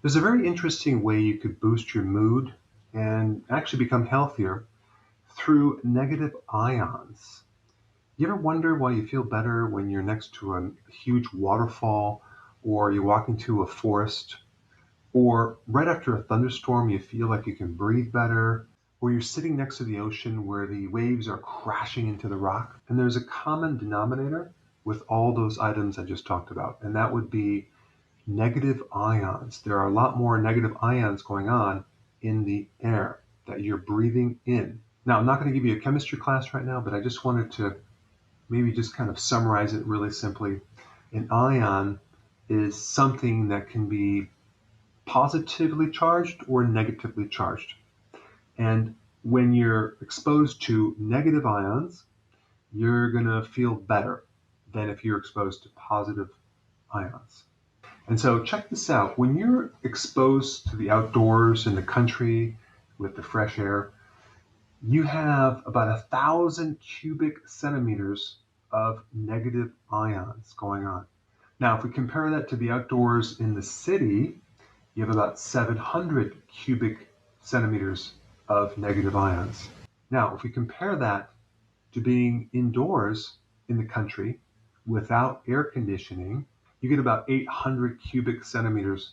There's a very interesting way you could boost your mood and actually become healthier through negative ions. You ever wonder why you feel better when you're next to a huge waterfall, or you walk into a forest, or right after a thunderstorm you feel like you can breathe better, or you're sitting next to the ocean where the waves are crashing into the rock? And there's a common denominator with all those items I just talked about, and that would be negative ions. There are a lot more negative ions going on in the air that you're breathing in. Now, I'm not going to give you a chemistry class right now, but I just wanted to maybe just kind of summarize it really simply. An ion is something that can be positively charged or negatively charged. And when you're exposed to negative ions, you're going to feel better than if you're exposed to positive ions. And so check this out. When you're exposed to the outdoors in the country with the fresh air, you have about 1,000 cubic centimeters of negative ions going on. Now, if we compare that to the outdoors in the city, you have about 700 cubic centimeters of negative ions. Now, if we compare that to being indoors in the country without air conditioning, you get about 800 cubic centimeters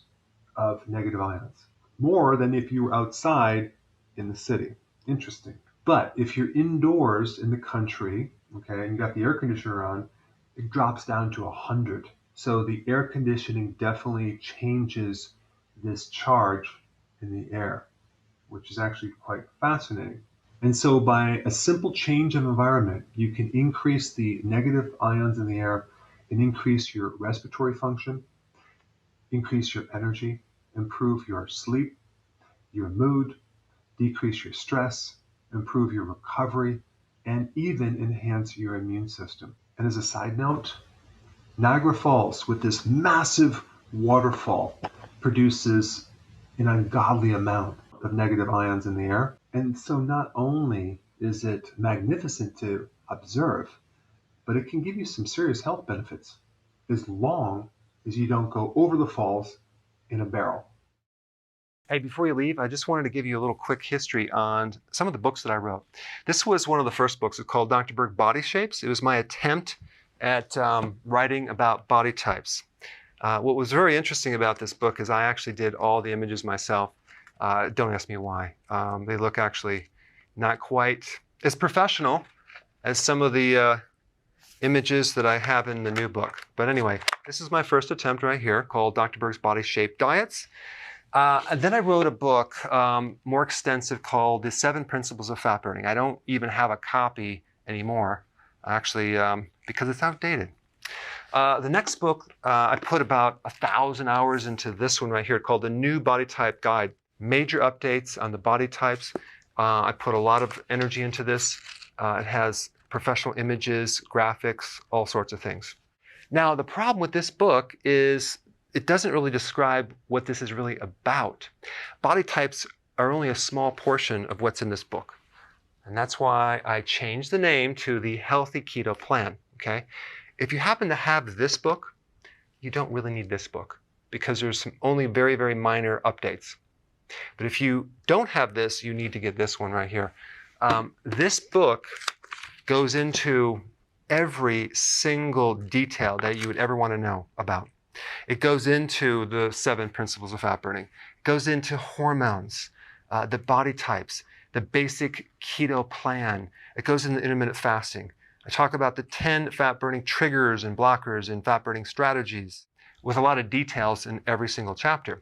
of negative ions, more than if you were outside in the city. Interesting. But if you're indoors in the country, okay, and you got the air conditioner on, it drops down to 100. So the air conditioning definitely changes this charge in the air, which is actually quite fascinating. And so by a simple change of environment, you can increase the negative ions in the air and increase your respiratory function, increase your energy, improve your sleep, your mood, decrease your stress, improve your recovery, and even enhance your immune system. And as a side note, Niagara Falls, with this massive waterfall, produces an ungodly amount of negative ions in the air. And so not only is it magnificent to observe, but it can give you some serious health benefits as long as you don't go over the falls in a barrel. Hey, before you leave, I just wanted to give you a little quick history on some of the books that I wrote. This was one of the first books. It's called Dr. Berg Body Shapes. It was my attempt at writing about body types. What was very interesting about this book is I actually did all the images myself. Don't ask me why. They look actually not quite as professional as some of the images that I have in the new book. But anyway, this is my first attempt right here called Dr. Berg's Body Shape Diets. And then I wrote a book more extensive called The 7 Principles of Fat Burning. I don't even have a copy anymore, actually, because it's outdated. The next book, I put about 1,000 hours into this one right here called The New Body Type Guide. Major updates on the body types. I put a lot of energy into this. It has professional images, graphics, all sorts of things. Now, the problem with this book is it doesn't really describe what this is really about. Body types are only a small portion of what's in this book. And that's why I changed the name to the Healthy Keto Plan, okay? If you happen to have this book, you don't really need this book because there's some only very, very minor updates. But if you don't have this, you need to get this one right here. This book goes into every single detail that you would ever want to know about. It goes into the 7 principles of fat burning. It goes into hormones, the body types, the basic keto plan. It goes into intermittent fasting. I talk about the 10 fat burning triggers and blockers and fat burning strategies with a lot of details in every single chapter.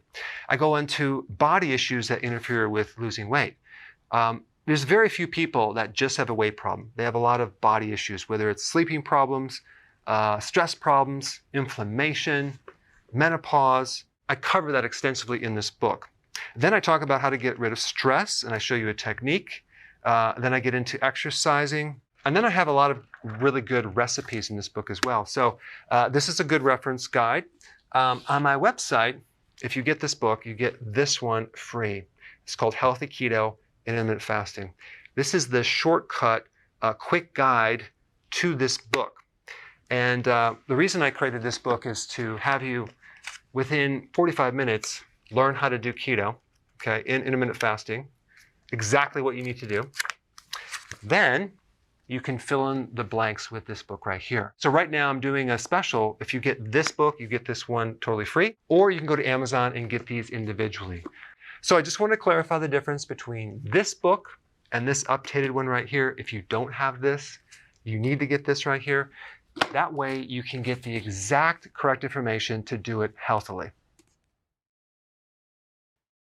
I go into body issues that interfere with losing weight. There's very few people that just have a weight problem. They have a lot of body issues, whether it's sleeping problems, stress problems, inflammation, menopause. I cover that extensively in this book. Then I talk about how to get rid of stress, and I show you a technique. Then I get into exercising. And then I have a lot of really good recipes in this book as well. So this is a good reference guide. On my website, if you get this book, you get this one free. It's called Healthy Keto and Intermittent Fasting. This is the shortcut, quick guide to this book. And the reason I created this book is to have you, within 45 minutes, learn how to do keto, okay, intermittent fasting, exactly what you need to do. Then you can fill in the blanks with this book right here. So right now I'm doing a special. If you get this book, you get this one totally free, or you can go to Amazon and get these individually. So I just want to clarify the difference between this book and this updated one right here. If you don't have this, you need to get this right here. That way you can get the exact correct information to do it healthily.